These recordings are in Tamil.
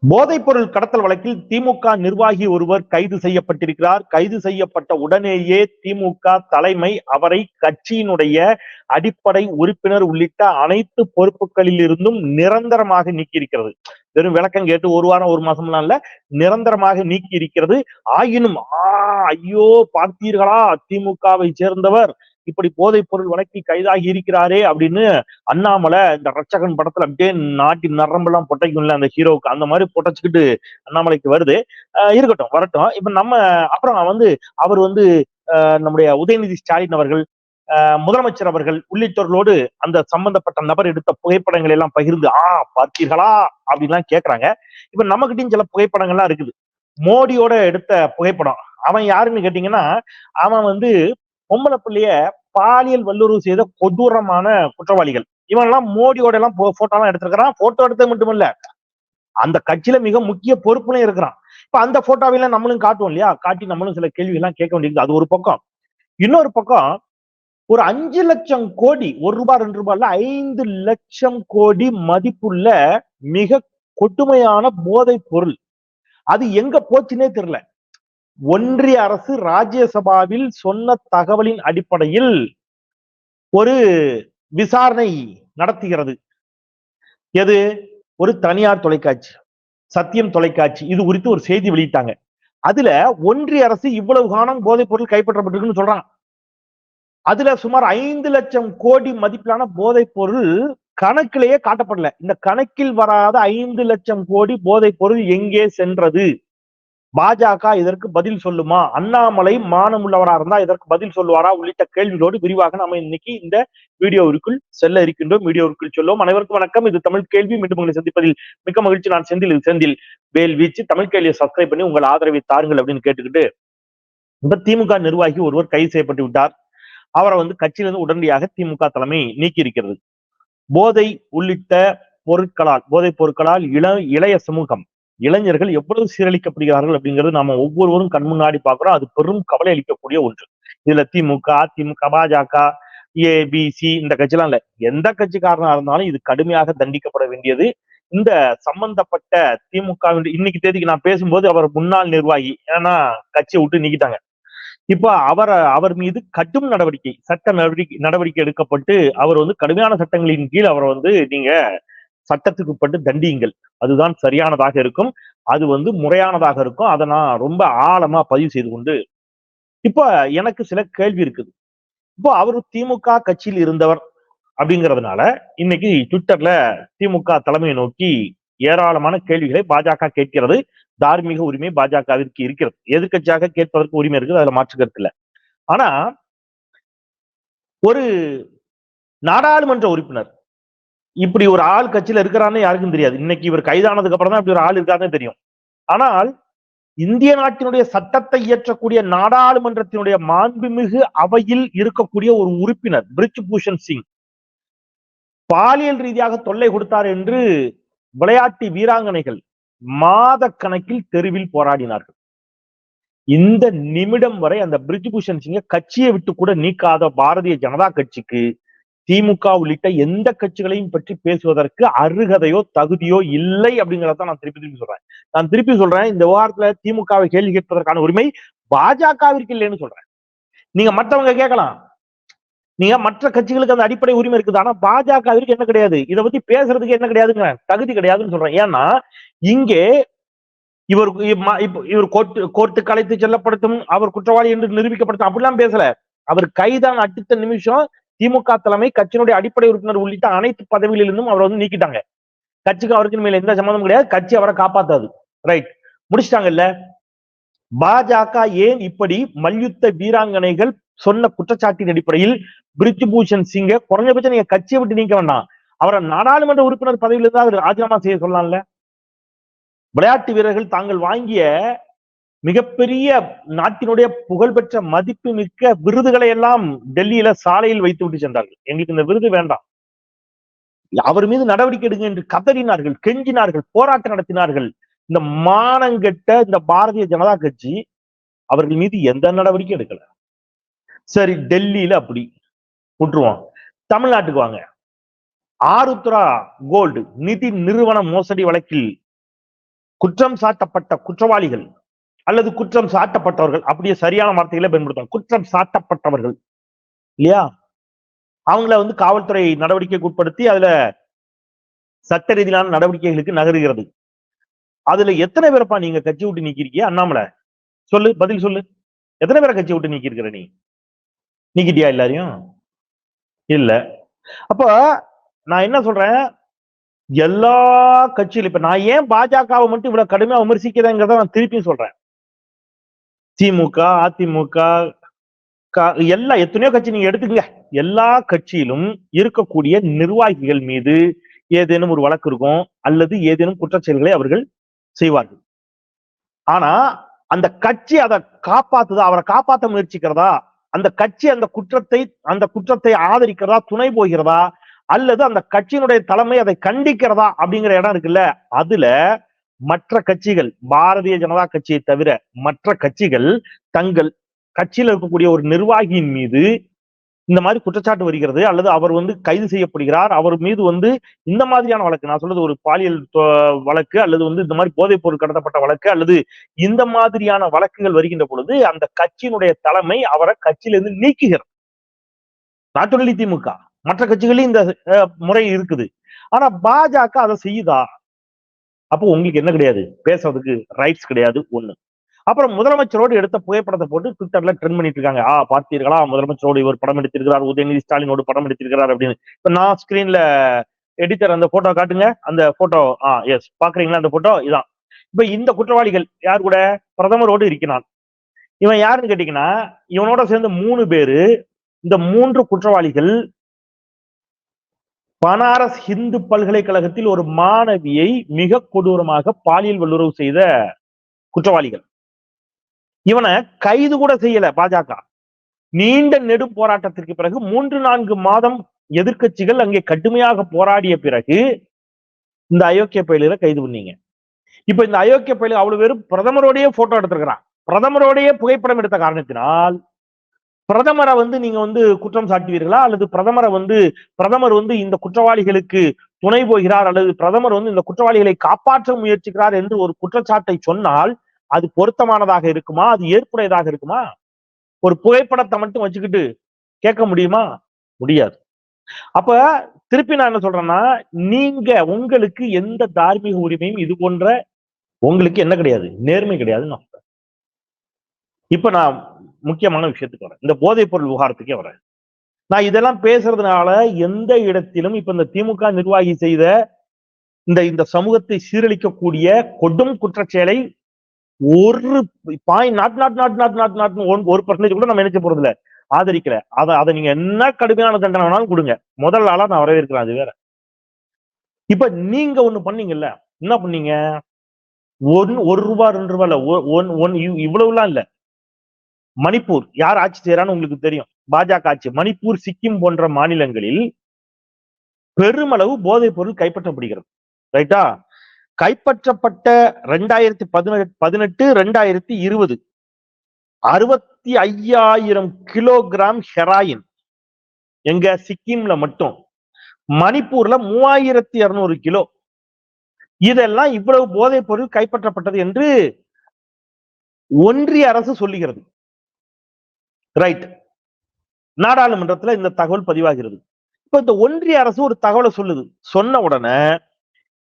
போதைப் பொருள் கடத்தல் வழக்கில் திமுக நிர்வாகி ஒருவர் கைது செய்யப்பட்டிருக்கிறார். கைது செய்யப்பட்ட உடனேயே திமுக தலைமை அவரை கட்சியினுடைய அடிப்படை உறுப்பினர் உள்ளிட்ட அனைத்து பொறுப்புகளில் இருந்தும் நிரந்தரமாக நீக்கியிருக்கிறது. வெறும் விளக்கம் கேட்டு ஒரு வாரம் ஒரு மாசம்லாம் இல்ல, நிரந்தரமாக நீக்கி இருக்கிறது. ஆயினும் ஐயோ பார்த்தீர்களா, திமுகவை சேர்ந்தவர் இப்படி போதைப் பொருள் வழக்கில் கைதாகி இருக்கிறாரே அப்படின்னு அண்ணாமலை இந்த ரட்சகன் படத்துல அப்படியே நாட்டின் நரம்பெல்லாம் பொட்டைக்கும்ல அந்த ஹீரோவுக்கு, அந்த மாதிரி பொட்டைச்சுக்கிட்டு அண்ணாமலைக்கு வருது. இருக்கட்டும், வரட்டும். இப்ப நம்ம அப்புறம் அவர் நம்முடைய உதயநிதி ஸ்டாலின் அவர்கள், முதலமைச்சர் அவர்கள் உள்ளிட்டவர்களோடு அந்த சம்பந்தப்பட்ட நபர் எடுத்த புகைப்படங்களை எல்லாம் பகிர்ந்து பார்த்தீர்களா அப்படின்லாம் கேட்கறாங்க. இப்ப நம்மகிட்டயும் சில புகைப்படங்கள்லாம் இருக்குது. மோடியோட எடுத்த புகைப்படம். அவன் யாருன்னு கேட்டீங்கன்னா, அவன் பொம்பளை பிள்ளைய பாலியல் வல்லுறவு செய்த கொடூரமான குற்றவாளிகள். இவன் எல்லாம் மோடியோட எல்லாம் போட்டோ எல்லாம் எடுத்திருக்கிறான். போட்டோ எடுத்தது மட்டும் இல்ல, அந்த கட்சியில மிக முக்கிய பொறுப்புலையும் இருக்கிறான். இப்ப அந்த போட்டோவெல்லாம் நம்மளும் காட்டுவோம் இல்லையா, காட்டி நம்மளும் சில கேள்வி எல்லாம் கேட்க வேண்டியது. அது ஒரு பக்கம். இன்னொரு பக்கம், ஒரு 5 லட்சம் கோடி, 1 ரூபாய் 2 ரூபாய்ல 5 லட்சம் கோடி மதிப்புள்ள மிக கொடுமையான போதைப் பொருள். அது எங்க போச்சுன்னே தெரியல. ஒன்றிய அரசு ராஜ்யசபாவில் சொன்ன தகவலின் அடிப்படையில் ஒரு விசாரணை நடத்துகிறது. எது? ஒரு தனியார் தொலைக்காட்சி, சத்தியம் தொலைக்காட்சி, இது குறித்து ஒரு செய்தி வெளியிட்டாங்க. அதுல ஒன்றிய அரசு இவ்வளவு காலம் போதைப் பொருள் கைப்பற்றப்பட்டிருக்குன்னு சொல்றாங்க. அதுல சுமார் 5 லட்சம் கோடி மதிப்பிலான போதைப் பொருள் கணக்கிலேயே காட்டப்படல. இந்த கணக்கில் வராத 5 லட்சம் கோடி போதைப் பொருள் எங்கே சென்றது? பாஜக இதற்கு பதில் சொல்லுமா? அண்ணாமலை மானம் உள்ளவரா இருந்தா இதற்கு பதில் சொல்லுவாரா? உள்ளிட்ட கேள்விகளோடு விரிவாக நம்ம இன்னைக்கு இந்த வீடியோவிற்குள் செல்ல இருக்கின்றோம். வீடியோவிற்குள் சொல்லுவோம். அனைவருக்கும் வணக்கம். இது தமிழ் கேள்வி. மீண்டும் உங்களை சந்திப்பதில் மிக்க மகிழ்ச்சி. நான் செந்தில் வேல் வீச்சு. தமிழ் கேள்வியை சப்ஸ்கிரைப் பண்ணி உங்கள் ஆதரவை தாருங்கள் அப்படின்னு கேட்டுக்கிட்டு, இப்ப திமுக நிர்வாகி ஒருவர் கைது செய்யப்பட்டு விட்டார். அவரை கட்சியிலிருந்து உடனடியாக திமுக தலைமை நீக்கி இருக்கிறது. போதை உள்ளிட்ட போதைப் பொருட்களால் இளைய சமூகம், இளைஞர்கள் எவ்வளவு சீரழிக்கப்படுகிறார்கள் அப்படிங்கிறது நாம ஒவ்வொருவரும் கண் முன்னாடி பாக்குறோம். அது பெரும் கவலை அளிக்கக்கூடிய ஒன்று. இதுல திமுக, அதிமுக, பாஜக, ஏபிசி இந்த கட்சியெல்லாம் இல்ல, எந்த கட்சிக்காரனா இருந்தாலும் இது கடுமையாக தண்டிக்கப்பட வேண்டியது. இந்த சம்பந்தப்பட்ட திமுக இன்னைக்கு தேதிக்கு நான் பேசும்போது அவர் முன்னாள் நிர்வாகி, ஏன்னா கட்சியை விட்டு நீக்கிட்டாங்க. இப்ப அவர் மீது கடும் நடவடிக்கை, சட்ட நடவடிக்கை எடுக்கப்பட்டு அவர் கடுமையான சட்டங்களின் கீழ் அவரை நீங்க சட்டத்துக்கு உட்பட்டு தண்டியுங்கள். அதுதான் சரியானதாக இருக்கும். அது முறையானதாக இருக்கும். அதை நான் ரொம்ப ஆழமா பதிவு செய்து கொண்டு, இப்ப எனக்கு சில கேள்வி இருக்குது. இப்போ அவர் திமுக கட்சியில் இருந்தவர் அப்படிங்கிறதுனால இன்னைக்கு ட்விட்டர்ல திமுக தலைமையை நோக்கி ஏராளமான கேள்விகளை பாஜக கேட்கிறது. தார்மீக உரிமை பாஜகவிற்கு இருக்கிறது. எதிர்கட்சியாக கேட்பதற்கு உரிமை இருக்குது, அதுல மாற்று கருத்து இல்ல. ஆனா ஒரு நாடாளுமன்ற உறுப்பினர் இப்படி ஒரு ஆள் கட்சியில இருக்கிறான்னு யாருக்கும் தெரியாது. இன்னைக்கு இவர் கைதானதுக்கு அப்புறம் தான் இப்படி ஒரு ஆள் இருக்காருன்னு தெரியும். ஆனால் இந்திய நாட்டினுடைய சட்டத்தை இயற்றக்கூடிய நாடாளுமன்றத்தினுடைய மாண்புமிகு அவையில் இருக்கக்கூடிய ஒரு உறுப்பினர் பிரிஜ் பூஷன் சிங் பாலியல் ரீதியாக தொல்லை கொடுத்தார் என்று விளையாட்டு வீராங்கனைகள் மாத கணக்கில் தெருவில் போராடினார்கள். இந்த நிமிடம் வரை அந்த பிரிஜ் பூஷன் சிங்கை கட்சியை விட்டு கூட நீக்காத பாரதிய ஜனதா கட்சிக்கு திமுக உள்ளிட்ட எந்த கட்சிகளையும் பற்றி பேசுவதற்கு அருகதையோ தகுதியோ இல்லை அப்படிங்கிறத நான் திருப்பி சொல்றேன். இந்த விவகாரத்துல திமுகவை கேள்வி கேட்பதற்கான உரிமை பாஜகவிற்கு இல்லைன்னு சொல்றேன். நீங்க மற்றவங்க கேட்கலாம், நீங்க மற்ற கட்சிகளுக்கு அந்த அடிப்படை உரிமை இருக்குது, ஆனா பாஜகவிற்கு என்ன கிடையாது, இதை பத்தி பேசுறதுக்கு என்ன கிடையாதுங்க, தகுதி கிடையாதுன்னு சொல்றேன். ஏன்னா இங்கே இவர் கோர்ட்டுக்கு அழைத்து செல்லப்படுத்தும், அவர் குற்றவாளி என்று நிரூபிக்கப்படுத்தும் அப்படிலாம் பேசல. அவர் கைதான் அடுத்த நிமிஷம் திமுக தலைமை கட்சியினுடைய அடிப்படை உறுப்பினர் உள்ளிட்ட அனைத்து பதவிகளிலிருந்தும் அவரை நீக்கிட்டாங்க. கட்சிக்கு அவருக்கு மேல எந்த சம்பந்தமும் கிடையாது. கட்சி அவரை காப்பாத்தாது. ரைட், முடிச்சிட்டாங்கல்ல. பாஜக ஏன் இப்படி மல்யுத்த வீராங்கனைகள் சொன்ன குற்றச்சாட்டின் அடிப்படையில் பிரிஜ் பூஷன் சிங்கை குறைஞ்சபட்சம் நீங்க கட்சியை விட்டு நீக்க வேண்டாம், அவரை நாடாளுமன்ற உறுப்பினர் பதவியிலிருந்து அவர் ராஜினாமா செய்ய சொல்லலாம்ல. விளையாட்டு வீரர்கள் தாங்கள் வாங்கிய மிகப்பெரிய நாட்டினுடைய புகழ்பெற்ற மதிப்பு மிக்க விருதுகளை எல்லாம் டெல்லியில சாலையில் வைத்து விட்டு சென்றார்கள். எங்களுக்கு இந்த விருது வேண்டாம், அவர் மீது நடவடிக்கை எடுங்க என்று கதறினார்கள், கெஞ்சினார்கள், போராட்டம் நடத்தினார்கள். இந்த மானங்கெட்ட இந்த பாரதிய ஜனதா கட்சி அவர்கள் மீது எந்த நடவடிக்கை எடுக்கல. சரி, டெல்லியில அப்படி விட்டுருவோம். தமிழ்நாட்டுக்கு வாங்க. ஆருத்ரா கோல்டு நிதி நிறுவன மோசடி வழக்கில் குற்றம் சாட்டப்பட்ட குற்றவாளிகள் அல்லது குற்றம் சாட்டப்பட்டவர்கள், அப்படியே சரியான வார்த்தைகளை பயன்படுத்தும், குற்றம் சாட்டப்பட்டவர்கள் இல்லையா, அவங்கள வந்து காவல்துறை நடவடிக்கைக்கு உட்படுத்தி அதுல சட்ட ரீதியிலான நடவடிக்கைகளுக்கு நகருகிறது. அதுல எத்தனை பேரப்பா நீங்க கட்சி விட்டு நீக்கிருக்கீங்க? அண்ணாமலை சொல்லு, பதில் சொல்லு. எத்தனை பேரை கட்சி விட்டு நீக்கி இருக்கிற? நீ நீக்கிட்டியா எல்லாரையும்? இல்ல. அப்ப நான் என்ன சொல்றேன், எல்லா கட்சியிலும் இப்ப நான் ஏன் பாஜகவை மட்டும் இவ்வளவு கடுமையா விமர்சிக்கிறேங்கிறத நான் திருப்பியும் சொல்றேன். திமுக, அதிமுக, எல்லா எத்தனையோ கட்சி நீங்க எடுத்துக்கங்க. எல்லா கட்சியிலும் இருக்கக்கூடிய நிர்வாகிகள் மீது ஏதேனும் ஒரு வழக்கு இருக்கும் அல்லது ஏதேனும் குற்றச்செயல்களை அவர்கள் செய்வார்கள். ஆனா அந்த கட்சி அதை காப்பாத்துதா, அவரை காப்பாற்ற முயற்சிக்கிறதா, அந்த கட்சி அந்த குற்றத்தை ஆதரிக்கிறதா, துணை போகிறதா, அல்லது அந்த கட்சியினுடைய தலைமை அதை கண்டிக்கிறதா அப்படிங்கிற இடம் இருக்குல்ல, அதுல மற்ற கட்சிகள், பாரதிய ஜனதா கட்சியை தவிர மற்ற கட்சிகள் தங்கள் கட்சியில் இருக்கக்கூடிய ஒரு நிர்வாகியின் மீது இந்த மாதிரி குற்றச்சாட்டு வருகிறது அல்லது அவர் வந்து கைது செய்யப்படுகிறார், அவர் மீது வந்து இந்த மாதிரியான வழக்கு, நான் சொல்றது ஒரு பாலியல் வழக்கு அல்லது வந்து இந்த மாதிரி போதைப் பொருள் கடத்தப்பட்ட வழக்கு அல்லது இந்த மாதிரியான வழக்குகள் வருகின்ற பொழுது அந்த கட்சியினுடைய தலைமை அவரை கட்சியிலிருந்து நீக்குகிறது. நாட் ஒன்லி திமுக, மற்ற கட்சிகளிலும் இந்த முறை இருக்குது. ஆனா பாஜக அதை செய்யுதா? அப்போ உங்களுக்கு என்ன கிடையாது, பேசுறதுக்கு ரைட்ஸ் கிடையாது ஒண்ணு. அப்புறம் முதலமைச்சரோடு எடுத்த புகைப்படத்தை போட்டு ட்விட்டர்ல ட்ரெண்ட் பண்ணிட்டு இருக்காங்க. பார்த்தீர்களா, முதலமைச்சரோடு இவர் படம் எடுத்திருக்கிறார், உதயநிதி ஸ்டாலினோடு படம் எடுத்திருக்கிறார் அப்படின்னு. இப்ப நான் ஸ்கிரீன்ல எடிட்டர் அந்த போட்டோ காட்டுங்க, அந்த போட்டோ. எஸ், பாக்குறீங்களா அந்த போட்டோ? இதான். இப்ப இந்த குற்றவாளிகள் யார் கூட? பிரதமரோடு இருக்கிறான். இவன் யாருன்னு கேட்டீங்கன்னா, இவனோட சேர்ந்து 3 பேரு. இந்த 3 குற்றவாளிகள் பனாரஸ் இந்து பல்கலைக்கழகத்தில் ஒரு மாணவியை மிக கொடூரமாக பாலியல் வல்லுறவு செய்த குற்றவாளிகள். இவனை கைது கூட செய்யல பாஜக. நீண்ட நெடும் போராட்டத்திற்கு பிறகு 3-4 மாதம் எதிர்க்கட்சிகள் அங்கே கடுமையாக போராடிய பிறகு இந்த அயோக்கிய பயலுகளை கைது பண்ணீங்க. இப்ப இந்த அயோக்கிய பயலு அவ்வளவு பேரும் பிரதமரோடையே போட்டோ எடுத்திருக்கிறான். பிரதமரோடையே புகைப்படம் எடுத்த காரணத்தினால் பிரதமரை வந்து நீங்க வந்து குற்றம் சாட்டுவீர்களா, அல்லது பிரதமர் வந்து இந்த குற்றவாளிகளுக்கு துணை போகிறார் அல்லது பிரதமர் வந்து இந்த குற்றவாளிகளை காப்பாற்ற முயற்சிக்கிறார் என்று ஒரு குற்றச்சாட்டை சொன்னால் அது பொருத்தமானதாக இருக்குமா, அது ஏற்புடையதாக இருக்குமா? ஒரு புகைப்படத்தை மட்டும் வச்சுக்கிட்டு கேட்க முடியுமா? முடியாது. அப்ப திருப்பி நான் என்ன சொல்றேன்னா, நீங்க உங்களுக்கு எந்த தார்மீக உரிமையும் இது போன்ற உங்களுக்கு என்ன கிடையாது, நேர்மை கிடையாதுன்னு. இப்ப நான் முக்கியமான விஷயத்துக்கு வரேன், இந்த போதைப் பொருள் விவகாரத்துக்கே வரேன். நான் இதெல்லாம் பேசுறதுனால எந்த இடத்திலும் இப்ப இந்த திமுக நிர்வாகி செய்த இந்த சமூகத்தை சீரழிக்கக்கூடிய கொடும் குற்றச்செயலை ஒரு ஒரு பர்சன்டேஜ் கூட நம்ம நினைச்ச போறது இல்ல, ஆதரிக்கல. அதை நீங்க என்ன கடுமையான தண்டனை வேணாலும் கொடுங்க, முதல் ஆளா நான் வரவேற்கிறேன், அது வேற. இப்ப நீங்க ஒண்ணு பண்ணீங்கல்ல, என்ன பண்ணீங்க? ₹1 ₹2 இல்ல, இவ்வளவுலாம் இல்ல. மணிப்பூர் யார் ஆட்சி செய்யறான்னு உங்களுக்கு தெரியும், பாஜக ஆட்சி. மணிப்பூர், சிக்கிம் போன்ற மாநிலங்களில் பெருமளவு போதைப் பொருள் கைப்பற்றப்படுகிறது. ரைட்டா? கைப்பற்றப்பட்ட 2018, 2020 65,000 கிலோகிராம் ஹெராயின் எங்க சிக்கிம்ல மட்டும். மணிப்பூர்ல 3,200 கிலோ. இதெல்லாம் இவ்வளவு போதைப் பொருள் கைப்பற்றப்பட்டது என்று ஒன்றிய அரசு சொல்லுகிறது. ரைட், நாடாளுமன்றத்துல இந்த தகவல் பதிவாகிறது. இப்ப இந்த ஒன்றிய அரசு ஒரு தகவலை சொல்லுது. சொன்ன உடனே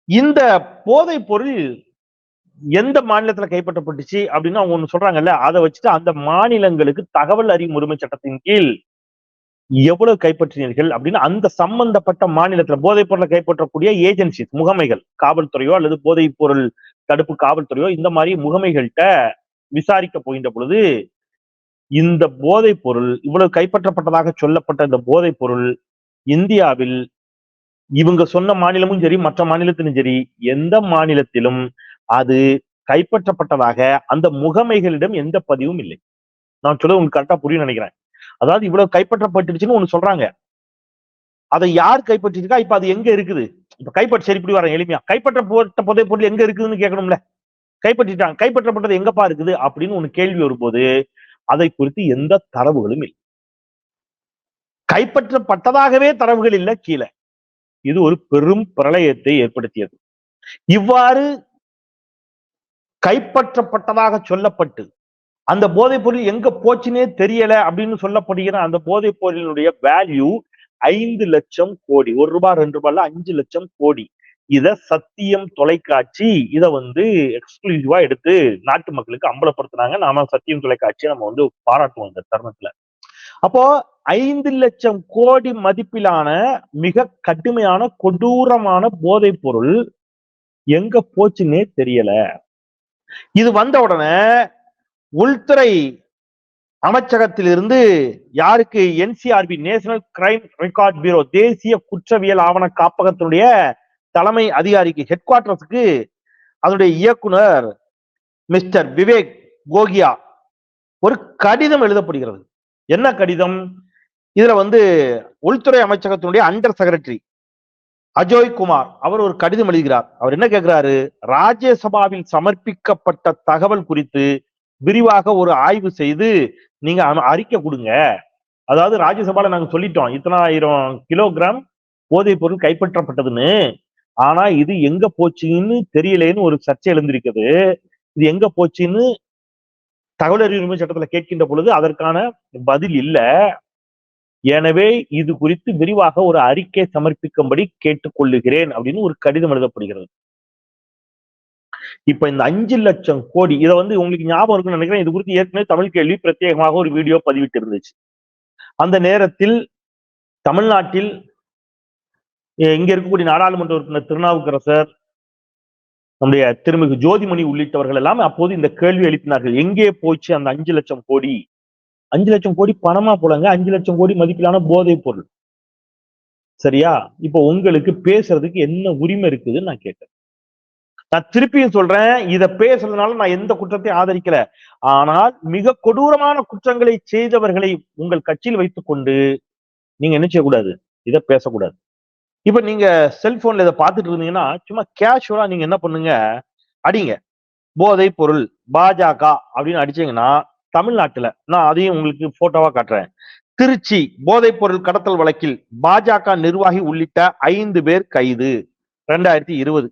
இந்த போதைப் பொருள் எந்த மாநிலத்துல கைப்பற்றப்பட்டுச்சு அப்படின்னு அவங்க ஒண்ணு சொல்றாங்கல்ல, அதை வச்சுட்டு அந்த மாநிலங்களுக்கு தகவல் அறியும் உரிமை சட்டத்தின் கீழ் எவ்வளவு கைப்பற்றினீர்கள் அப்படின்னு அந்த சம்பந்தப்பட்ட மாநிலத்துல போதைப் பொருளை கைப்பற்றக்கூடிய ஏஜென்சி, முகமைகள், காவல்துறையோ அல்லது போதைப் பொருள் தடுப்பு காவல்துறையோ இந்த மாதிரி முகமைகள்கிட்ட விசாரிக்க போகின்ற பொழுது இந்த போதைப் பொருள் இவ்வளவு கைப்பற்றப்பட்டதாக சொல்லப்பட்ட இந்த போதைப் பொருள் இந்தியாவில் இவங்க சொன்ன மாநிலமும் சரி மற்ற மாநிலத்திலும் சரி எந்த மாநிலத்திலும் அது கைப்பற்றப்பட்டதாக அந்த முகமைகளிடம் எந்த பதிவும் இல்லை. நான் சொல்ல உங்களுக்கு கரெக்டா புரியும் நினைக்கிறேன். அதாவது இவ்வளவு கைப்பற்றப்பட்டுருச்சுன்னு ஒண்ணு சொல்றாங்க, அதை யார் கைப்பற்றிருக்கா, இப்ப அது எங்க இருக்குது? இப்ப சரி இப்படி வரேன் எளிமையா, கைப்பற்றப்பட்ட போதைப் பொருள் எங்க இருக்குதுன்னு கேட்கணும்ல. கைப்பற்றிட்டாங்க, கைப்பற்றப்பட்டது எங்கப்பா இருக்குது அப்படின்னு ஒண்ணு கேள்வி வரும்போது அதை குறித்து எந்த தரவுகளும் இல்லை. கைப்பற்றப்பட்டதாகவே தரவுகள் இல்லை கீழே. இது ஒரு பெரும் பிரளயத்தை ஏற்படுத்தியது. இவ்வாறு கைப்பற்றப்பட்டதாக சொல்லப்பட்டு அந்த போதைப் பொருள் எங்க போச்சுன்னே தெரியல அப்படின்னு சொல்லப்படுகிற அந்த போதைப் பொருளினுடைய வேல்யூ 5 லட்சம் கோடி. ₹1 2 5 லட்சம் கோடி. இத சத்தியம் தொலைக்காட்சி இத எக்ஸ்க்ளூசிவா எடுத்து நாட்டு மக்களுக்கு அம்பலப்படுத்தினாங்க. நாம சத்தியம் தொலைக்காட்சியை நம்ம பாராட்டுவோம் இந்த தருணத்துல. அப்போ 5 லட்சம் கோடி மதிப்பிலான மிக கடுமையான கொடூரமான போதைப் பொருள் எங்க போச்சுன்னே தெரியல. இது வந்த உடனே உள்துறை அமைச்சகத்திலிருந்து யாருக்கு NCRB national crime record bureau தேசிய குற்றவியல் ஆவண காப்பகத்தினுடைய தலைமை அதிகாரிக்கு ஹெட் குவார்டர்ஸுக்கு அதனுடைய இயக்குனர் மிஸ்டர் விவேக் கோகியா ஒரு கடிதம் எழுதப்படுகிறது. என்ன கடிதம்? இதுல உள்துறை அமைச்சகத்தினுடைய அண்டர் செக்ரட்டரி அஜய் குமார் அவர் ஒரு கடிதம் எழுதுகிறார். அவர் என்ன கேட்கிறாரு? ராஜ்யசபாவில் சமர்ப்பிக்கப்பட்ட தகவல் குறித்து விரிவாக ஒரு ஆய்வு செய்து நீங்க அறிக்கை கொடுங்க. அதாவது ராஜ்யசபால நாங்க சொல்லிட்டோம் இத்தனை 1000 கிலோகிராம் போதைப் பொருள் கைப்பற்றப்பட்டதுன்னு. ஆனா இது எங்க போச்சுன்னு தெரியலேன்னு ஒரு சர்ச்சை எழுந்திருக்குது. இது எங்க போச்சுன்னு தகவல் அறிவு உரிமை சட்டத்துல கேட்கின்ற பொழுது அதற்கான பதில் இல்ல. எனவே இது குறித்து விரிவாக ஒரு அறிக்கை சமர்ப்பிக்கும்படி கேட்டுக்கொள்ளுகிறேன் அப்படின்னு ஒரு கடிதம் எழுதப்படுகிறது. இப்ப இந்த 5 லட்சம் கோடி இதை உங்களுக்கு ஞாபகம் இருக்குன்னு நினைக்கிறேன். இது குறித்து ஏற்கனவே தமிழ் கேள்வி பிரத்யேகமாக ஒரு வீடியோ பதிவிட்டு இருந்துச்சு. அந்த நேரத்தில் தமிழ்நாட்டில் இங்க இருக்கக்கூடிய நாடாளுமன்ற உறுப்பினர் திருநாவுக்கரசர், நம்முடைய திருமிகு ஜோதிமணி உள்ளிட்டவர்கள் எல்லாம் அப்போது இந்த கேள்வி எழுப்பினார்கள். எங்கே போச்சு அந்த 5 லட்சம் கோடி? 5 லட்சம் கோடி பணமா போலங்க, 5 லட்சம் கோடி மதிப்பிலான போதைப் பொருள். சரியா? இப்ப உங்களுக்கு பேசுறதுக்கு என்ன உரிமை இருக்குதுன்னு நான் கேட்டேன். நான் திருப்பியும் சொல்றேன், இத பேசுறதுனால நான் எந்த குற்றத்தையும் ஆதரிக்கல. ஆனால் மிக கொடூரமான குற்றங்களை செய்தவர்களை உங்கள் கட்சியில் வைத்துக் கொண்டு நீங்க என்ன செய்யக்கூடாது? இத பேசக்கூடாது. இப்ப நீங்க செல்போன்ல இதை பார்த்துட்டு இருந்தீங்கன்னா சும்மா கேஷுவலா நீங்க என்ன பண்ணுங்க, அடிங்க போதைப் பொருள் பாஜக அப்படின்னு அடிச்சீங்கன்னா தமிழ்நாட்டுல நான் அதையும் உங்களுக்கு போட்டோவா காட்டுறேன். திருச்சி போதைப் பொருள் கடத்தல் வழக்கில் பாஜக நிர்வாகி உள்ளிட்ட 5 பேர் கைது 2020.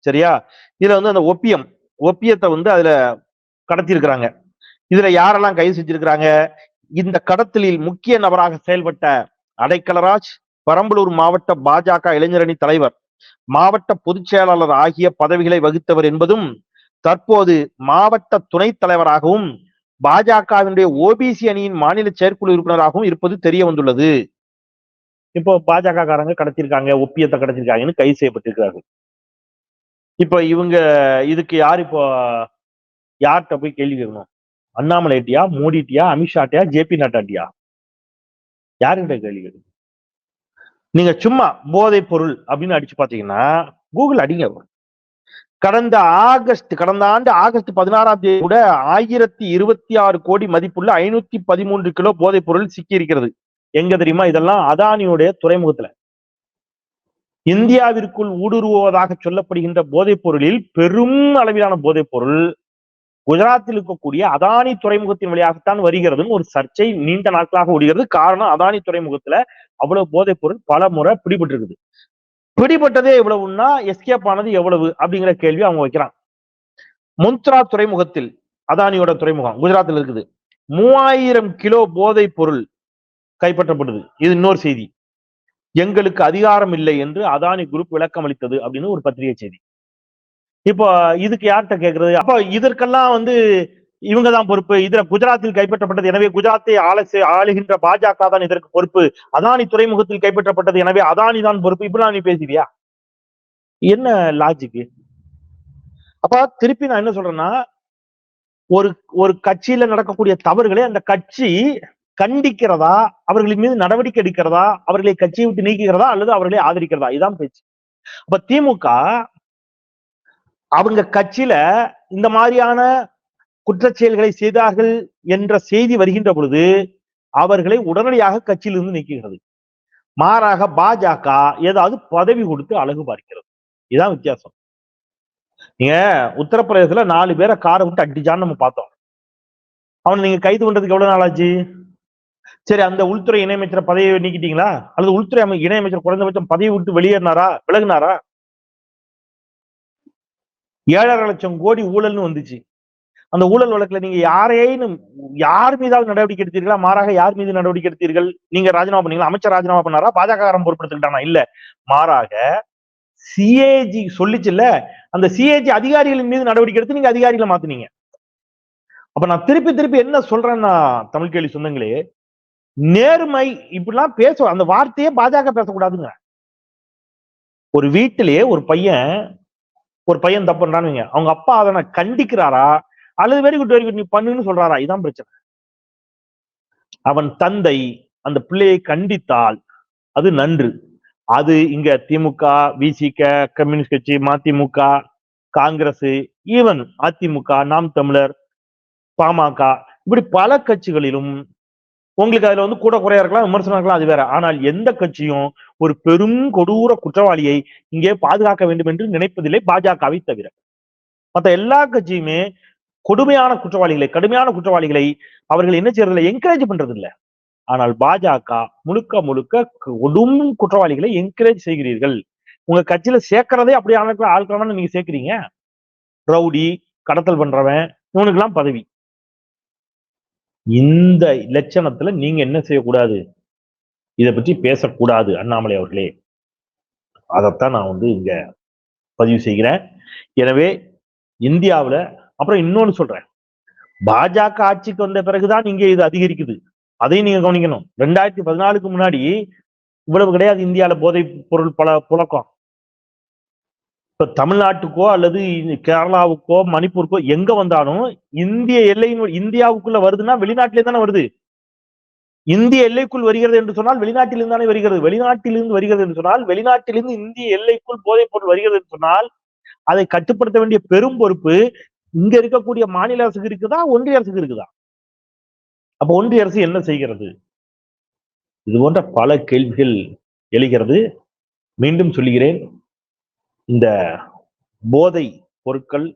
சரியா? இதுல அந்த ஒப்பியத்தை அதுல கடத்தி இருக்கிறாங்க. இதுல யாரெல்லாம் கைது செஞ்சிருக்கிறாங்க? இந்த கடத்தலில் முக்கிய நபராக செயல்பட்ட அடைக்கலராஜ் பெரம்பலூர் மாவட்ட பாஜக இளைஞரணி தலைவர், மாவட்ட பொதுச் செயலாளர் ஆகிய பதவிகளை வகித்தவர் என்பதும் தற்போது மாவட்ட துணைத் தலைவராகவும் பாஜகவினுடைய ஓபிசி அணியின் மாநில செயற்குழு உறுப்பினராகவும் இருப்பது தெரிய வந்துள்ளது. இப்போ பாஜக காரங்க கடத்திருக்காங்க, ஒப்பியத்தை கடத்திருக்காங்கன்னு கைது செய்யப்பட்டிருக்கிறார்கள். இப்ப இவங்க இதுக்கு யார் இப்போ யார்கிட்ட போய் கேள்வி கேட்கணும்? அண்ணாமலைட்டியா, மோடிட்டியா, அமித்ஷாட்டியா, ஜேபி நட்டாட்டியா? யாருக்கிட்ட கேள்வி கேட்கணும்? நீங்க சும்மா போதைப் பொருள் அப்படின்னு அடிச்சு பாத்தீங்கன்னா கூகுள் அடிங்க. கடந்த ஆண்டு ஆகஸ்ட் 16ஆம் தேதி கூட 1026 கோடி மதிப்புள்ள 513 கிலோ போதைப் பொருள் சிக்கி இருக்கிறது. எங்க தெரியுமா? இதெல்லாம் அதானியுடைய துறைமுகத்துல. இந்தியாவிற்குள் ஊடுருவுவதாக சொல்லப்படுகின்ற போதைப் பொருளில் பெரும் அளவிலான போதைப் பொருள் குஜராத்தில் இருக்கக்கூடிய அதானி துறைமுகத்தின் வழியாகத்தான் வருகிறதுன்னு ஒரு சர்ச்சை நீண்ட நாட்களாக ஓடுகிறது. காரணம், அதானி துறைமுகத்துல அவ்வளவு போதைப் பொருள் பல முறை பிடிபட்டு இருக்குது. பிடிபட்டதே எவ்வளவுன்னா எஸ்கேப் ஆனது எவ்வளவு அப்படிங்கிற கேள்வி அவங்க வைக்கிறாங்க. முந்த்ரா துறைமுகத்தில், அதானியோட துறைமுகம் குஜராத்தில் இருக்குது, 3000 கிலோ போதைப் பொருள் கைப்பற்றப்படுது. இது இன்னொரு செய்தி. எங்களுக்கு அதிகாரம் இல்லை என்று அதானி குரூப் விளக்கம் அளித்தது அப்படின்னு ஒரு பத்திரிகை செய்தி. இப்போ இதுக்கு யார்கிட்ட கேட்கறது? அப்ப இதற்கெல்லாம் இவங்கதான் பொறுப்பு. இதுல குஜராத்தில் கைப்பற்றப்பட்டது, எனவே குஜராத்தை ஆளுகின்ற பாஜக தான் இதற்கு பொறுப்பு. அதானி துறைமுகத்தில் கைப்பற்றப்பட்டது, எனவே அதானி தான் பொறுப்பு. இப்படிலாம் நீ பேசுறியா? என்ன லாஜிக்? அப்ப திருப்பி நான் என்ன சொல்றேன்னா, ஒரு கட்சியில நடக்கக்கூடிய தவறுகளை அந்த கட்சி கண்டிக்கிறதா, அவர்களின் மீது நடவடிக்கை எடுக்கிறதா, அவர்களை கட்சியை விட்டு நீக்குகிறதா, அல்லது அவர்களை ஆதரிக்கிறதா? இதான் பேச்சு. அப்ப திமுக அவங்க கட்சியில இந்த மாதிரியான குற்றச்செயல்களை செய்தார்கள் என்ற செய்தி வருகின்ற பொழுது அவர்களை உடனடியாக கட்சியிலிருந்து நீக்குகிறது. மாறாக பாஜக ஏதாவது பதவி கொடுத்து அழகு பார்க்கிறது. இதுதான் வித்தியாசம். நீங்க உத்தரப்பிரதேசத்துல 4 பேரை காரை விட்டு அடிச்சான்னு நம்ம பார்த்தோம். அவனை நீங்க கைது பண்றதுக்கு எவ்வளவு நாள் ஆச்சு? சரி, அந்த உள்துறை இணையமைச்சர் பதவியை நீக்கிட்டீங்களா? அல்லது உள்துறை இணையமைச்சர் குறைந்தபட்சம் பதவி விட்டு விலகினாரா? 7,5 லட்சம் கோடி ஊழல்னு வந்துச்சு. அந்த ஊழல் வழக்குல நீங்க யார் மீதாவது நடவடிக்கை எடுத்தீர்களா? மாறாக யார் மீது நடவடிக்கை எடுத்தீர்கள்? நீங்க ராஜினாமா பண்ணீங்களா? அமைச்சர் ராஜினாமா பண்ணாரா? பாஜக பொறுப்பெடுத்துக்கிட்டானா? இல்ல. மாறாக சிஏஜி சொல்லிச்சுல்ல, அந்த சிஏஜி அதிகாரிகளின் மீது நடவடிக்கை எடுத்து நீங்க அதிகாரிகளை மாத்துனீங்க. அப்ப நான் திருப்பி என்ன சொல்றேன்னா, தமிழ் கேள்வி சொந்தங்களே, நேர்மை இப்படிலாம் பேசுவோம். அந்த வார்த்தையே பாஜக பேசக்கூடாதுங்க. ஒரு வீட்டிலேயே ஒரு பையன் தப்பு பண்றான்னு, அவங்க அப்பா அதனை கண்டிக்கிறாரா அல்லது வெரி குட் நீ பண்ணுன்னு சொல்றாரா? இதான் பிரச்சனை. அவன் தந்தை அந்த பிள்ளையை கண்டித்தால் அது நன்று. அது இங்க திமுக, விசிக, கம்யூனிஸ்ட் கட்சி, மதிமுக, காங்கிரஸ், ஈவன் அதிமுக, நாம் தமிழர், பாமக, இப்படி பல கட்சிகளிலும் உங்களுக்கு அதுல கூட குறையா இருக்கலாம், விமர்சனம் இருக்கலாம், அது வேற. ஆனால் எந்த கட்சியும் ஒரு பெரும் கொடூர குற்றவாளியை இங்கே பாதுகாக்க வேண்டும் என்று நினைப்பதில்லை, பாஜகவை தவிர. மற்ற எல்லா கட்சியுமே கொடுமையான குற்றவாளிகளை, கடுமையான குற்றவாளிகளை அவர்கள் என்ன செய்யறதில்லை, என்கரேஜ் பண்றது இல்லை. ஆனால் பாஜக முழுக்க கொடும் குற்றவாளிகளை என்கரேஜ் செய்கிறீர்கள். உங்க கட்சியில சேர்க்கிறதே அப்படி ஆட்கள நீங்க சேர்க்கிறீங்க. ரவுடி, கடத்தல் பண்றவன், இவனுக்கு எல்லாம் பதவி. இந்த லட்சணத்துல நீங்க என்ன செய்யக்கூடாது, இதை பற்றி பேசக்கூடாது அண்ணாமலை அவர்களே. அதைத்தான் நான் இங்க பதிவு செய்கிறேன். எனவே இந்தியாவுல அப்புறம் இன்னொன்னு சொல்றேன், பாஜக ஆட்சிக்கு வந்த பிறகுதான் இங்க இது அதிகரிக்குது. அதையும் நீங்க கவனிக்கணும். 2014க்கு முன்னாடி இவ்வளவு கிடையாது இந்தியாவில போதை பொருள் புழக்கம். இப்ப தமிழ்நாட்டுக்கோ அல்லது கேரளாவுக்கோ மணிப்பூருக்கோ எங்க வந்தாலும் இந்திய எல்லையின் இந்தியாவுக்குள்ள வருதுன்னா வெளிநாட்டிலே தானே வருது. இந்திய எல்லைக்குள் வருகிறது என்று சொன்னால் வெளிநாட்டிலிருந்து தானே வருகிறது. வெளிநாட்டிலிருந்து வருகிறது என்று சொன்னால், வெளிநாட்டிலிருந்து இந்திய எல்லைக்குள் போதைப் பொருள் வருகிறது என்று சொன்னால் அதை கட்டுப்படுத்த வேண்டிய பெரும் பொறுப்பு இங்க இருக்கக்கூடிய மாநில அரசுக்கு இருக்குதா, ஒன்றிய அரசுக்கு இருக்குதா? அப்ப ஒன்றிய அரசு என்ன செய்கிறது? இது போன்ற பல கேள்விகள் எழுகிறது. மீண்டும் சொல்லுகிறேன், இந்த போதை பொருட்கள்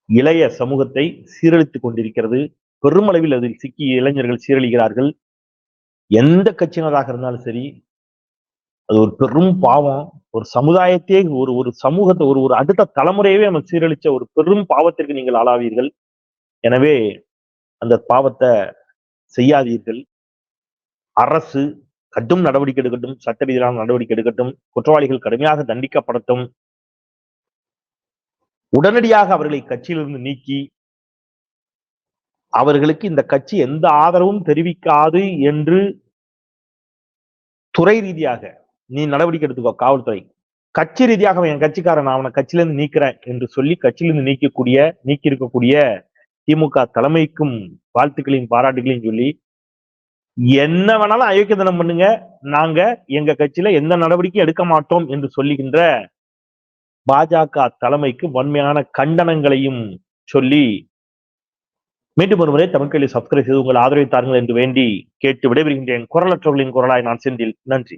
இளைய சமூகத்தை சீரழித்துக் கொண்டிருக்கிறது. பெருமளவில் அதில் சிக்கி இளைஞர்கள் சீரழிகிறார்கள். எந்த கட்சியினராக இருந்தாலும் சரி, அது ஒரு பெரும் பாவம். ஒரு சமுதாயத்தையே, ஒரு சமூகத்தை, ஒரு அடுத்த தலைமுறையவே நம்ம சீரழிச்ச ஒரு பெரும் பாவத்திற்கு நீங்கள் ஆளாவீர்கள். எனவே அந்த பாவத்தை செய்யாதீர்கள். அரசு கடும் நடவடிக்கை எடுக்கட்டும், சட்ட ரீதியிலான நடவடிக்கை எடுக்கட்டும், குற்றவாளிகள் கடுமையாக தண்டிக்கப்படட்டும். உடனடியாக அவர்களை கட்சியிலிருந்து நீக்கி அவர்களுக்கு இந்த கட்சி எந்த ஆதரவும் தெரிவிக்காது என்று துறை ரீதியாக நீ நடவடிக்கை எடுத்துக்கோ. காவல்துறை கட்சி ரீதியாக என் கட்சிக்காரன் அவனை கட்சியிலிருந்து நீக்கிறேன் என்று சொல்லி கட்சியிலிருந்து நீக்கி இருக்கக்கூடிய திமுக தலைமைக்கும் வாழ்த்துக்களையும் பாராட்டுகளையும் சொல்லி என்ன வேணாலும் அயோக்கியத்தனம் பண்ணுங்க, நாங்க எங்க கட்சியில எந்த நடவடிக்கையும் எடுக்க மாட்டோம் என்று சொல்லுகின்ற பாஜக தலைமைக்கு வன்மையான கண்டனங்களையும் சொல்லி மீண்டும் ஒருமுறை தமிழ் கேள்வி சப்ஸ்கிரைப் செய்து உங்கள் ஆதரவை தாருங்கள் என்று வேண்டி கேட்டு விடைபெறுகின்றேன். குரலற்றவர்களின் குரலாய் நான் செந்தில். நன்றி.